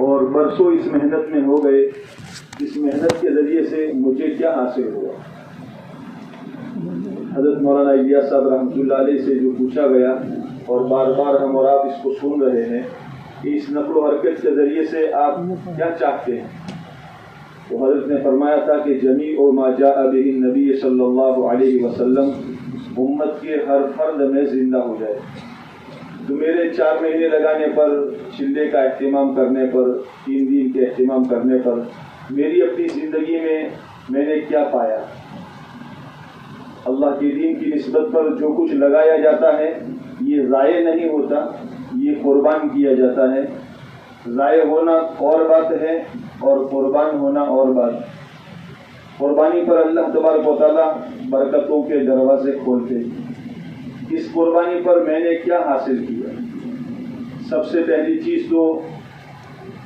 اور برسوں اس محنت میں ہو گئے. اس محنت کے ذریعے سے مجھے کیا حاصل ہوا؟ حضرت مولانا الیاس صاحب رحمۃ اللہ علیہ سے جو پوچھا گیا اور بار بار ہم اور آپ اس کو سن رہے ہیں کہ اس نقل و حرکت کے ذریعے سے آپ کیا چاہتے ہیں، تو حضرت نے فرمایا تھا کہ جمیع ما جاء به النبی صلی اللہ علیہ وسلم امت کے ہر فرد میں زندہ ہو جائے. تو میرے 4 مہینے لگانے پر، چلے کا اہتمام کرنے پر، 3 دن کے اہتمام کرنے پر میری اپنی زندگی میں نے کیا پایا؟ اللہ کے دین کی نسبت پر جو کچھ لگایا جاتا ہے یہ ضائع نہیں ہوتا، یہ قربان کیا جاتا ہے. ضائع ہونا اور بات ہے اور قربان ہونا اور بات. قربانی پر اللہ تبارک و تعالیٰ برکتوں کے دروازے کھولتے ہیں. اس قربانی پر میں نے کیا حاصل کیا؟ سب سے پہلی چیز تو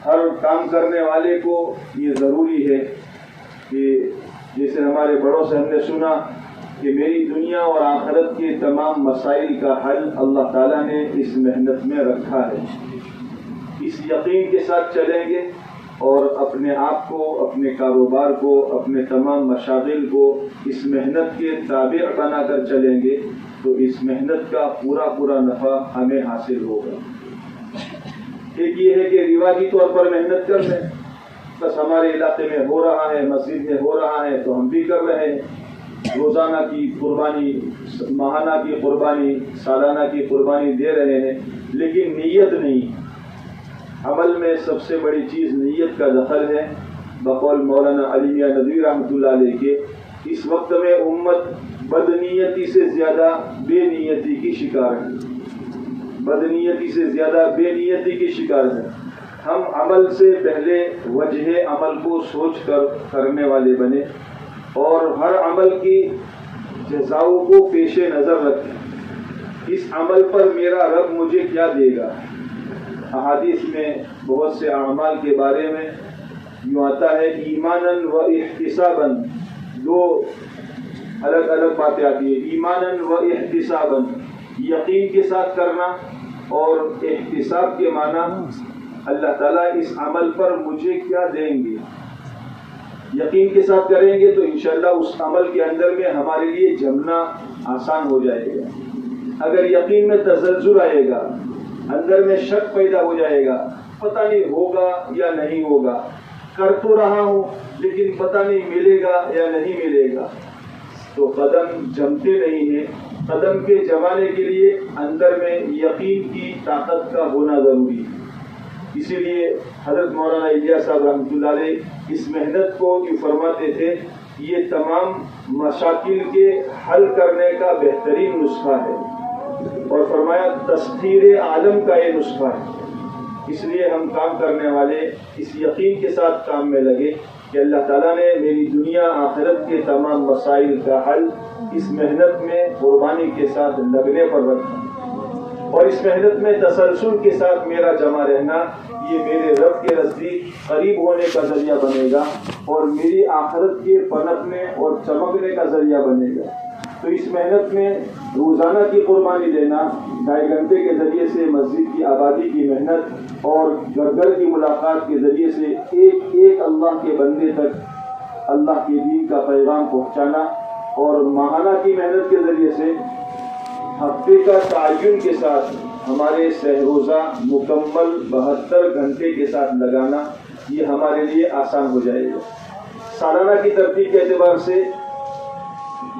ہر کام کرنے والے کو یہ ضروری ہے کہ جیسے ہمارے بڑوں سے ہم نے سنا کہ میری دنیا اور آخرت کے تمام مسائل کا حل اللہ تعالیٰ نے اس محنت میں رکھا ہے. اس یقین کے ساتھ چلیں گے اور اپنے آپ کو، اپنے کاروبار کو، اپنے تمام مشاغل کو اس محنت کے تابع بنا کر چلیں گے تو اس محنت کا پورا نفع ہمیں حاصل ہوگا. ایک یہ ہے کہ رواجی طور پر محنت کر لیں، بس ہمارے علاقے میں ہو رہا ہے، مسجد میں ہو رہا ہے تو ہم بھی کر رہے ہیں. روزانہ کی قربانی، ماہانہ کی قربانی، سالانہ کی قربانی دے رہے ہیں، لیکن نیت نہیں. عمل میں سب سے بڑی چیز نیت کا دخل ہے. بقول مولانا علی میاں ندوی رحمۃ اللہ علیہ کے اس وقت میں امت بدنیتی سے زیادہ بے نیتی کی شکار ہے. بدنیتی سے زیادہ بے نیتی کی شکار ہے. ہم عمل سے پہلے وجہ عمل کو سوچ کر کرنے والے بنے اور ہر عمل کی جزاؤں کو پیش نظر رکھیں. اس عمل پر میرا رب مجھے کیا دے گا؟ احادیث میں بہت سے اعمال کے بارے میں یوں آتا ہے ایماناً و احتساباً. 2 الگ الگ باتیں آتی ہیں. ایماناً و احتساباً، یقین کے ساتھ کرنا، اور احتساب کے معنی اللہ تعالیٰ اس عمل پر مجھے کیا دیں گے. یقین کے ساتھ کریں گے تو انشاءاللہ اس عمل کے اندر میں ہمارے لیے جمنا آسان ہو جائے گا. اگر یقین میں تزلزل آئے گا، اندر میں شک پیدا ہو جائے گا، پتہ نہیں ہوگا یا نہیں ہوگا، کر تو رہا ہوں لیکن پتہ نہیں ملے گا یا نہیں ملے گا، تو قدم جمتے نہیں ہیں. قدم کے جمانے کے لیے اندر میں یقین کی طاقت کا ہونا ضروری ہے. اسی لیے حضرت مولانا الیاس صاحب رحمۃ اللہ علیہ اس محنت کو یہ فرماتے تھے یہ تمام مشاکل کے حل کرنے کا بہترین نسخہ ہے، اور فرمایا تسخیر عالم کا یہ نسخہ ہے. اس لیے ہم کام کرنے والے اس یقین کے ساتھ کام میں لگے کہ اللہ تعالیٰ نے میری دنیا آخرت کے تمام مسائل کا حل اس محنت میں قربانی کے ساتھ لگنے پر رکھا، اور اس محنت میں تسلسل کے ساتھ میرا جمع رہنا یہ میرے رب کے نزدیک قریب ہونے کا ذریعہ بنے گا اور میری آخرت کے پنپنے اور چمکنے کا ذریعہ بنے گا. تو اس محنت میں روزانہ کی قربانی دینا، 2.5 گھنٹے کے ذریعے سے مسجد کی آبادی کی محنت اور گھر کی ملاقات کے ذریعے سے ایک اللہ کے بندے تک اللہ کے دین کا پیغام پہنچانا، اور ماہانہ کی محنت کے ذریعے سے ہفتے کا تعین کے ساتھ ہمارے روزہ مکمل 72 گھنٹے کے ساتھ لگانا یہ ہمارے لیے آسان ہو جائے گا. سالانہ کی ترتیب کے اعتبار سے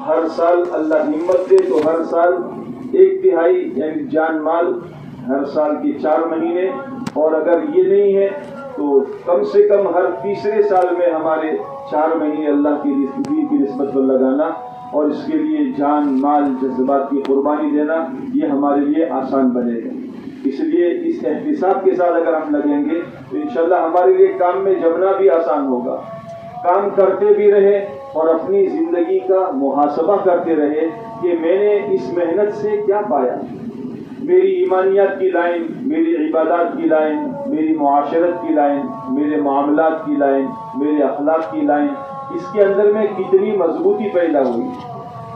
ہر سال اللہ ہمت دے تو ہر سال 1/3 یعنی جان مال ہر سال کی 4 مہینے، اور اگر یہ نہیں ہے تو کم سے کم ہر تیسرے سال میں ہمارے 4 مہینے اللہ کی دین کی نسبت پر لگانا، اور اس کے لیے جان مال جذبات کی قربانی دینا یہ ہمارے لیے آسان بنے گا. اس لیے اس احتساب کے ساتھ اگر ہم لگیں گے تو انشاءاللہ ہمارے لیے کام میں جمنا بھی آسان ہوگا. کام کرتے بھی رہے اور اپنی زندگی کا محاسبہ کرتے رہے کہ میں نے اس محنت سے کیا پایا. میری ایمانیات کی لائن، میری عبادات کی لائن، میری معاشرت کی لائن، میرے معاملات کی لائن، میرے اخلاق کی لائن، اس کے اندر میں کتنی مضبوطی پیدا ہوئی.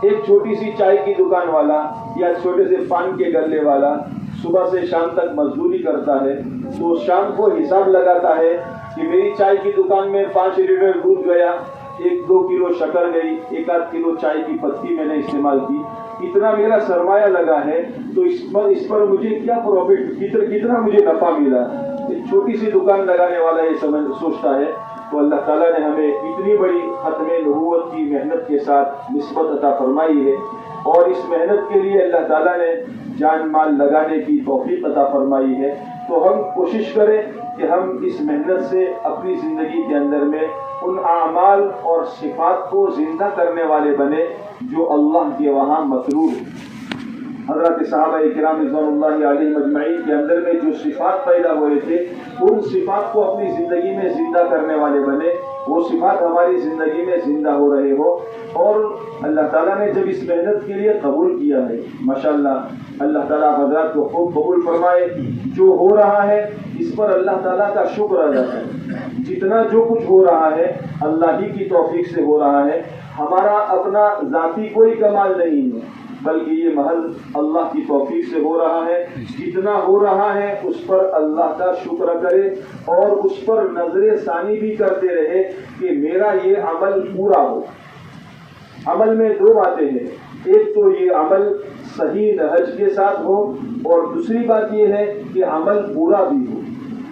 ایک چھوٹی سی چائے کی دکان والا یا چھوٹے سے پان کے گلے والا صبح سے شام تک مزدوری کرتا ہے تو شام کو حساب لگاتا ہے کہ میری چائے کی دکان میں 5 لیٹر دودھ گیا, 1-2 کلو شکر گئی, 1-8 کلو چائے کی پتی میں نے استعمال کی, اتنا میرا سرمایہ لگا ہے تو اس پر مجھے کیا پروفٹ, کتنا مجھے نفع ملا. ایک چھوٹی سی دکان لگانے والا یہ سوچتا ہے. تو اللہ تعالیٰ نے ہمیں اتنی بڑی ختم نبوت کی محنت کے ساتھ نسبت عطا فرمائی ہے, اور اس محنت کے لیے اللہ تعالیٰ نے جان مال لگانے کی توفیق عطا فرمائی ہے. تو ہم کوشش کریں کہ ہم اس محنت سے اپنی زندگی کے اندر میں ان اعمال اور صفات کو زندہ کرنے والے بنے جو اللہ کے وہاں مطلوب ہیں. حضرات صحابہ کرام رضوان اللہ علیہم اجمعین کے اندر میں جو صفات پیدا ہوئے تھے, ان صفات کو اپنی زندگی میں زندہ کرنے والے بنے, وہ صفات ہماری زندگی میں زندہ ہو رہے ہو. اور اللہ تعالیٰ نے جب اس محنت کے لیے قبول کیا ہے, ماشاءاللہ اللہ تعالیٰ حضرات کو خوب قبول فرمائے. جو ہو رہا ہے اس پر اللہ تعالیٰ کا شکر ادا کریں. جتنا جو کچھ ہو رہا ہے اللہ ہی کی توفیق سے ہو رہا ہے, ہمارا اپنا ذاتی کوئی کمال نہیں ہے, بلکہ یہ محض اللہ کی توفیق سے ہو رہا ہے. جتنا ہو رہا ہے اس پر اللہ کا شکر کرے اور اس پر نظر ثانی بھی کرتے رہے کہ میرا یہ عمل پورا ہو. عمل میں 2 باتیں ہیں, ایک تو یہ عمل صحیح نہج کے ساتھ ہو, اور دوسری بات یہ ہے کہ عمل پورا بھی ہو.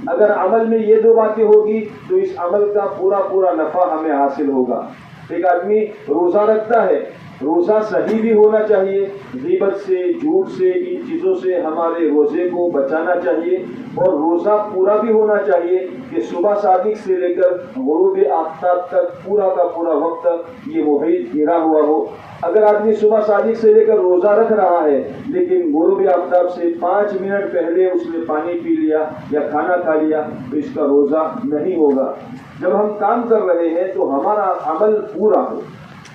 اگر عمل میں یہ 2 باتیں ہوگی تو اس عمل کا پورا نفع ہمیں حاصل ہوگا. ایک آدمی روزہ رکھتا ہے, روزہ صحیح بھی ہونا چاہیے, غیبت سے, جھوٹ سے, ان چیزوں سے ہمارے روزے کو بچانا چاہیے, اور روزہ پورا بھی ہونا چاہیے کہ صبح صادق سے لے کر غروب آفتاب تک پورا کا پورا وقت یہ محیط گھرا ہوا ہو. اگر آدمی صبح صادق سے لے کر روزہ رکھ رہا ہے لیکن غروب آفتاب سے 5 منٹ پہلے اس نے پانی پی لیا یا کھانا کھا لیا تو اس کا روزہ نہیں ہوگا. جب ہم کام کر رہے ہیں تو ہمارا عمل پورا ہو,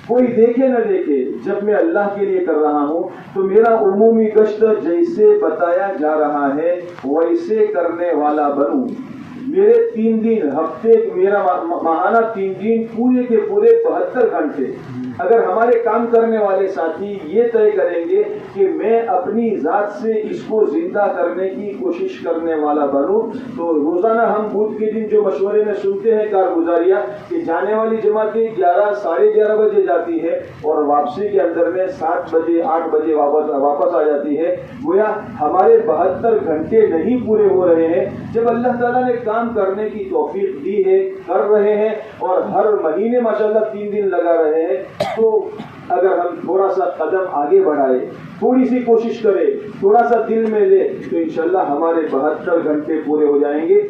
کوئی دیکھے نہ دیکھے. جب میں اللہ کے لیے کر رہا ہوں تو میرا عمومی گشت جیسے بتایا جا رہا ہے ویسے کرنے والا بنوں. میرے 3 دن ہفتے, میرا ماہانہ 3 دن پورے کے پورے 72 گھنٹے. اگر ہمارے کام کرنے والے ساتھی یہ طے کریں گے کہ میں اپنی ذات سے اس کو زندہ کرنے کی کوشش کرنے والا بنوں, تو روزانہ ہم بدھ کے دن جو مشورے میں سنتے ہیں کارگزاریاں کہ جانے والی جماعتیں 11 ساڑھے 11 بجے جاتی ہے اور واپسی کے اندر میں 7 بجے 8 بجے واپس آ جاتی ہے, گویا ہمارے 72 گھنٹے نہیں پورے ہو رہے ہیں. جب اللہ تعالیٰ نے کام کرنے کی توفیق دی ہے, کر رہے ہیں, اور ہر مہینے ماشاءاللہ 3 دن لگا رہے ہیں, تو اگر ہم تھوڑا سا قدم آگے بڑھائے, تھوڑی سی کوشش کرے, تھوڑا سا دل میں لے, تو انشاءاللہ ہمارے 72 گھنٹے پورے ہو جائیں گے.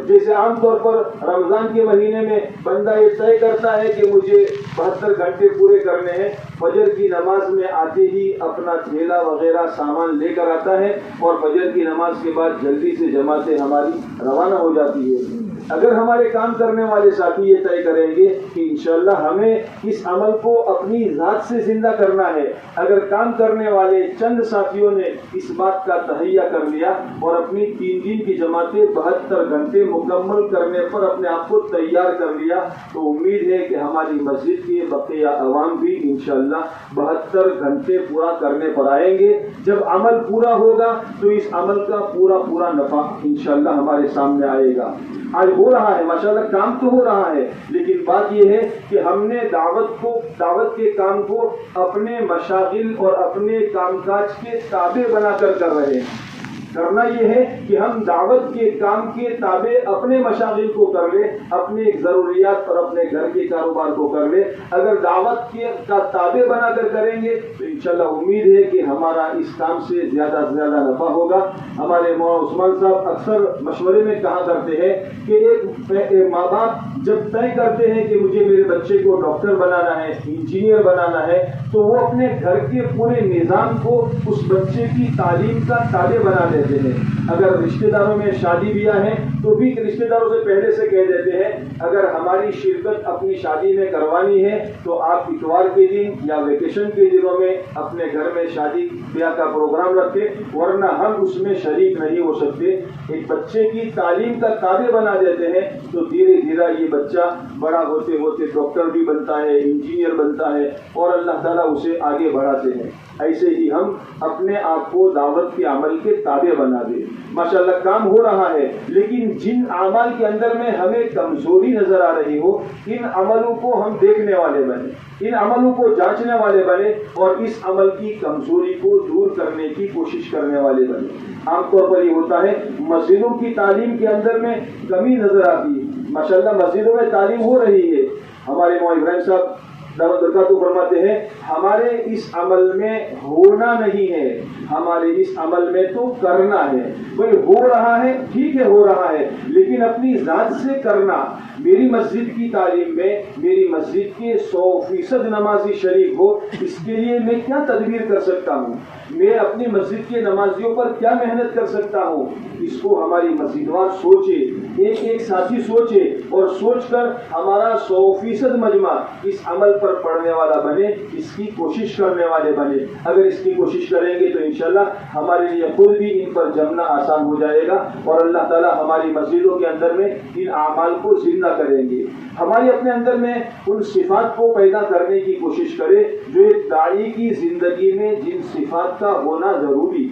جیسے عام طور پر رمضان کے مہینے میں بندہ یہ طے کرتا ہے کہ مجھے 72 گھنٹے پورے کرنے ہیں, فجر کی نماز میں آتے ہی اپنا تھیلا وغیرہ سامان لے کر آتا ہے, اور فجر کی نماز کے بعد جلدی سے جماعتیں ہماری روانہ ہو جاتی ہے. اگر ہمارے کام کرنے والے ساتھی یہ طے کریں گے کہ انشاءاللہ ہمیں اس عمل کو اپنی ذات سے زندہ کرنا ہے, اگر کام کرنے والے چند ساتھیوں نے اس بات کا تہیہ کر لیا اور اپنی 3 دن کی جماعتیں 72 گھنٹے مکمل کرنے پر اپنے آپ کو تیار کر لیا, تو امید ہے کہ ہماری مسجد کے بقیہ عوام بھی انشاءاللہ 72 گھنٹے پورا کرنے پر آئیں گے. جب عمل پورا ہوگا تو اس عمل کا پورا نفع انشاءاللہ ہمارے سامنے آئے گا. آج ہو رہا ہے ماشاءاللہ, کام تو ہو رہا ہے, لیکن بات یہ ہے کہ ہم نے دعوت کے کام کو اپنے مشاغل اور اپنے کام کاج کے تابع بنا کر رہے ہیں. کرنا یہ ہے کہ ہم دعوت کے کام کے تابع اپنے مشاغل کو کر لیں, اپنے ضروریات اور اپنے گھر کے کاروبار کو کر لیں. اگر دعوت کا تابع بنا کر کریں گے تو انشاءاللہ امید ہے کہ ہمارا اس کام سے زیادہ سے زیادہ نفع ہوگا. ہمارے مولانا عثمان صاحب اکثر مشورے میں کہا کرتے ہیں کہ ایک ماں باپ جب طے کرتے ہیں کہ مجھے میرے بچے کو ڈاکٹر بنانا ہے, انجینئر بنانا ہے, تو وہ اپنے گھر کے پورے نظام کو اس بچے کی تعلیم کا تابع بنا دیتے ہیں. اگر رشتہ داروں میں شادی بیاہ ہے تو بھی رشتہ داروں سے پہلے سے کہہ دیتے ہیں اگر ہماری شرکت اپنی شادی میں کروانی ہے تو آپ اتوار کے دن یا ویکیشن کے دنوں میں اپنے گھر میں شادی بیاہ کا پروگرام رکھیں, ورنہ ہم اس میں شریک نہیں ہو سکتے. ایک بچے کی تعلیم کا تابع بنا دیتے ہیں تو دھیرے دھیرے یہ بچہ بڑا ہوتے ہوتے ڈاکٹر بھی بنتا ہے, انجینئر بنتا ہے, اور اللہ تعالیٰ اسے آگے بڑھاتے ہیں. ایسے ہی ہم اپنے آپ کو دعوت کے عمل کے تابع بنا دیں. ماشاءاللہ کام ہو رہا ہے، لیکن جن اعمال کے اندر میں ہمیں کمزوری نظر آ رہی ہو، ان عملوں کو ہم دیکھنے والے بنے، ان عملوں کو جانچنے والے بنے اور اس عمل کی کمزوری کو دور کرنے کی کوشش کرنے والے بنے. عام طور پر یہ ہوتا ہے مسجدوں کی تعلیم کے اندر میں کمی نظر آتی ہے. ماشاءاللہ مسجدوں میں تعلیم ہو رہی ہے. ہمارے مولانا ابراہیم صاحب دعوت برکاتہ فرماتے ہیں ہمارے اس عمل میں ہونا نہیں ہے، ہمارے اس عمل میں تو کرنا ہے. بھئی ہو رہا ہے، ٹھیک ہے ہو رہا ہے، لیکن اپنی ذات سے کرنا. میری مسجد کی تعلیم میں میری مسجد کے 100% نمازی شریک ہو، اس کے لیے میں کیا تدبیر کر سکتا ہوں، میں اپنی مسجد کے نمازیوں پر کیا محنت کر سکتا ہوں. اس کو ہماری مسجد وار سوچے، ایک ایک ساتھی سوچے اور سوچ کر ہمارا 100% مجمع اس عمل پر پڑھنے والا بنے، اس کی کوشش کرنے والے بنے. اگر اس کی کوشش کریں گے تو انشاءاللہ ہمارے لیے خود بھی ان پر جمنا آسان ہو جائے گا اور اللہ تعالی ہماری مسجدوں کے اندر میں ان اعمال کو زندہ کریں گے. ہمارے اپنے اندر میں ان صفات کو پیدا کرنے کی کوشش کرے جو ایک داعی کی زندگی میں جن صفات کا ہونا ضروری.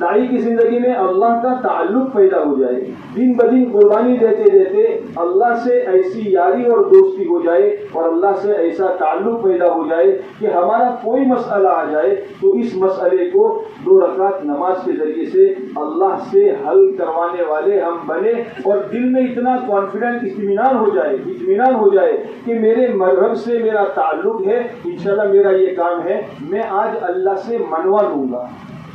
داعی کی زندگی میں اللہ کا تعلق پیدا ہو جائے، دن بدن قربانی دیتے دیتے اللہ سے ایسی یاری اور دوستی ہو جائے اور اللہ سے ایسا تعلق پیدا ہو جائے کہ ہمارا کوئی مسئلہ آ جائے تو اس مسئلے کو 2 رکعت نماز کے ذریعے سے اللہ سے حل کروانے والے ہم بنے اور دل میں اتنا کانفیڈنٹ اطمینان ہو جائے کہ میرے رب سے میرا تعلق ہے، انشاءاللہ میرا یہ کام ہے، میں آج اللہ سے منوا لوں گا.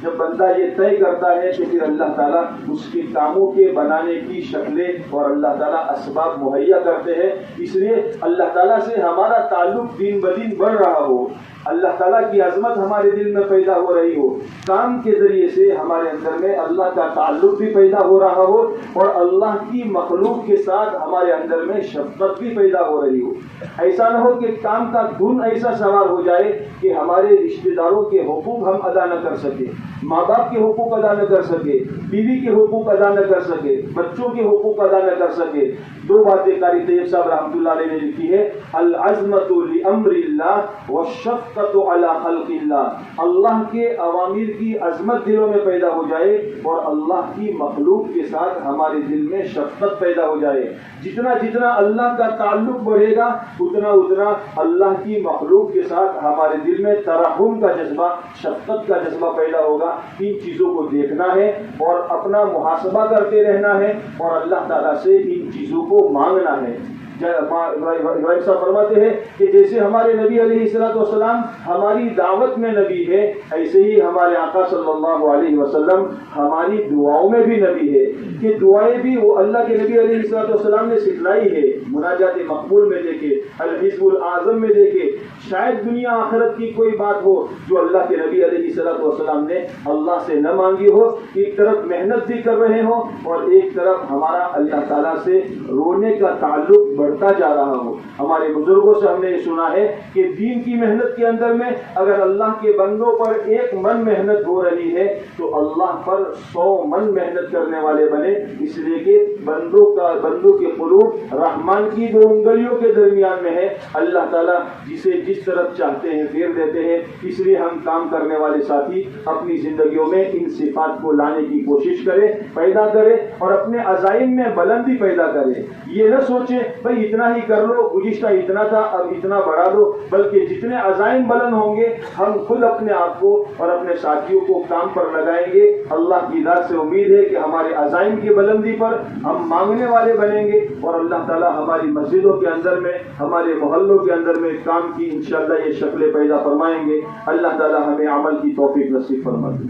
جب بندہ یہ طے کرتا ہے کہ پھر اللہ تعالیٰ اس کے کاموں کے بنانے کی شکلیں اور اللہ تعالیٰ اسباب مہیا کرتے ہیں. اس لیے اللہ تعالیٰ سے ہمارا تعلق دن بدن بڑھ رہا ہو، اللہ تعالیٰ کی عظمت ہمارے دل میں پیدا ہو رہی ہو، کام کے ذریعے سے ہمارے اندر میں اللہ کا تعلق بھی پیدا ہو رہا ہو اور اللہ کی مخلوق کے ساتھ ہمارے اندر میں شفقت بھی پیدا ہو رہی ہو. ایسا نہ ہو کہ کام کا دھن ایسا سوار ہو جائے کہ ہمارے رشتہ داروں کے حقوق ہم ادا نہ کر سکیں، ماں باپ کے حقوق ادا نہ کر سکے، بیوی کے حقوق ادا نہ کر سکے، بچوں کے حقوق ادا نہ کر سکے. 2 باتیں قاری طیب صاحب رحمۃ اللہ علیہ نے لکھی ہے، العظمۃ لامر اللہ والشفقۃ علی خلق اللہ. اللہ کے اوامر کی عظمت دلوں میں پیدا ہو جائے اور اللہ کی مخلوق کے ساتھ ہمارے دل میں شفقت پیدا ہو جائے. جتنا جتنا اللہ کا تعلق بڑھے گا اتنا اتنا اللہ کی مخلوق کے ساتھ ہمارے دل میں ترحم کا جذبہ، شفقت کا جذبہ پیدا ہوگا. ان چیزوں کو دیکھنا ہے اور اپنا محاسبہ کرتے رہنا ہے اور اللہ تعالیٰ سے ان چیزوں کو مانگنا ہے. ابراہیم صاحب فرماتے ہیں کہ جیسے ہمارے نبی علیہ السلام ہماری دعوت میں نبی ہے، ایسے ہی ہمارے آقا صلی اللہ علیہ وسلم ہماری دعاؤں میں بھی نبی ہے. کہ دعائیں بھی وہ اللہ کے نبی علیہ السلام نے سکھلائی ہے. مناجات مقبول میں دیکھے، الحزب الاعظم میں دیکھے، شاید دنیا آخرت کی کوئی بات ہو جو اللہ کے نبی علیہ السلام نے اللہ سے نہ مانگی ہو. ایک طرف محنت بھی کر رہے ہو اور ایک طرف ہمارا اللہ تعالیٰ سے رونے کا تعلق بڑھتا جا رہا ہو. ہمارے بزرگوں سے ہم نے یہ سنا ہے کہ دین کی محنت کے اندر میں اگر اللہ کے بندوں پر 1 من محنت ہو رہی ہے تو اللہ پر 100 من محنت کرنے والے بنے. اس لیے کہ بندوں کے قلوب رحمان کی 2 انگلیوں کے درمیان میں ہے. اللہ تعالیٰ جسے جس طرف چاہتے ہیں پھیر دیتے ہیں. اس لیے ہم کام کرنے والے ساتھی اپنی زندگیوں میں ان صفات کو لانے کی کوشش کریں، پیدا کریں اور اپنے عزائم میں بلندی پیدا کریں. یہ نہ سوچیں بھئی اتنا ہی کر لو، گزشتہ اتنا تھا اب اتنا بڑھا دو، بلکہ جتنے عزائم بلند ہوں گے ہم خود اپنے آپ کو اور اپنے ساتھیوں کو کام پر لگائیں گے. اللہ کی ذات سے امید ہے کہ ہمارے عزائم کی بلندی پر ہم مانگنے والے بنیں گے اور اللہ تعالیٰ ہماری مسجدوں کے اندر میں، ہمارے محلوں کے اندر میں کام کی انشاءاللہ یہ شکلیں پیدا فرمائیں گے. اللہ تعالیٰ ہمیں عمل کی توفیق نصیب فرما دے.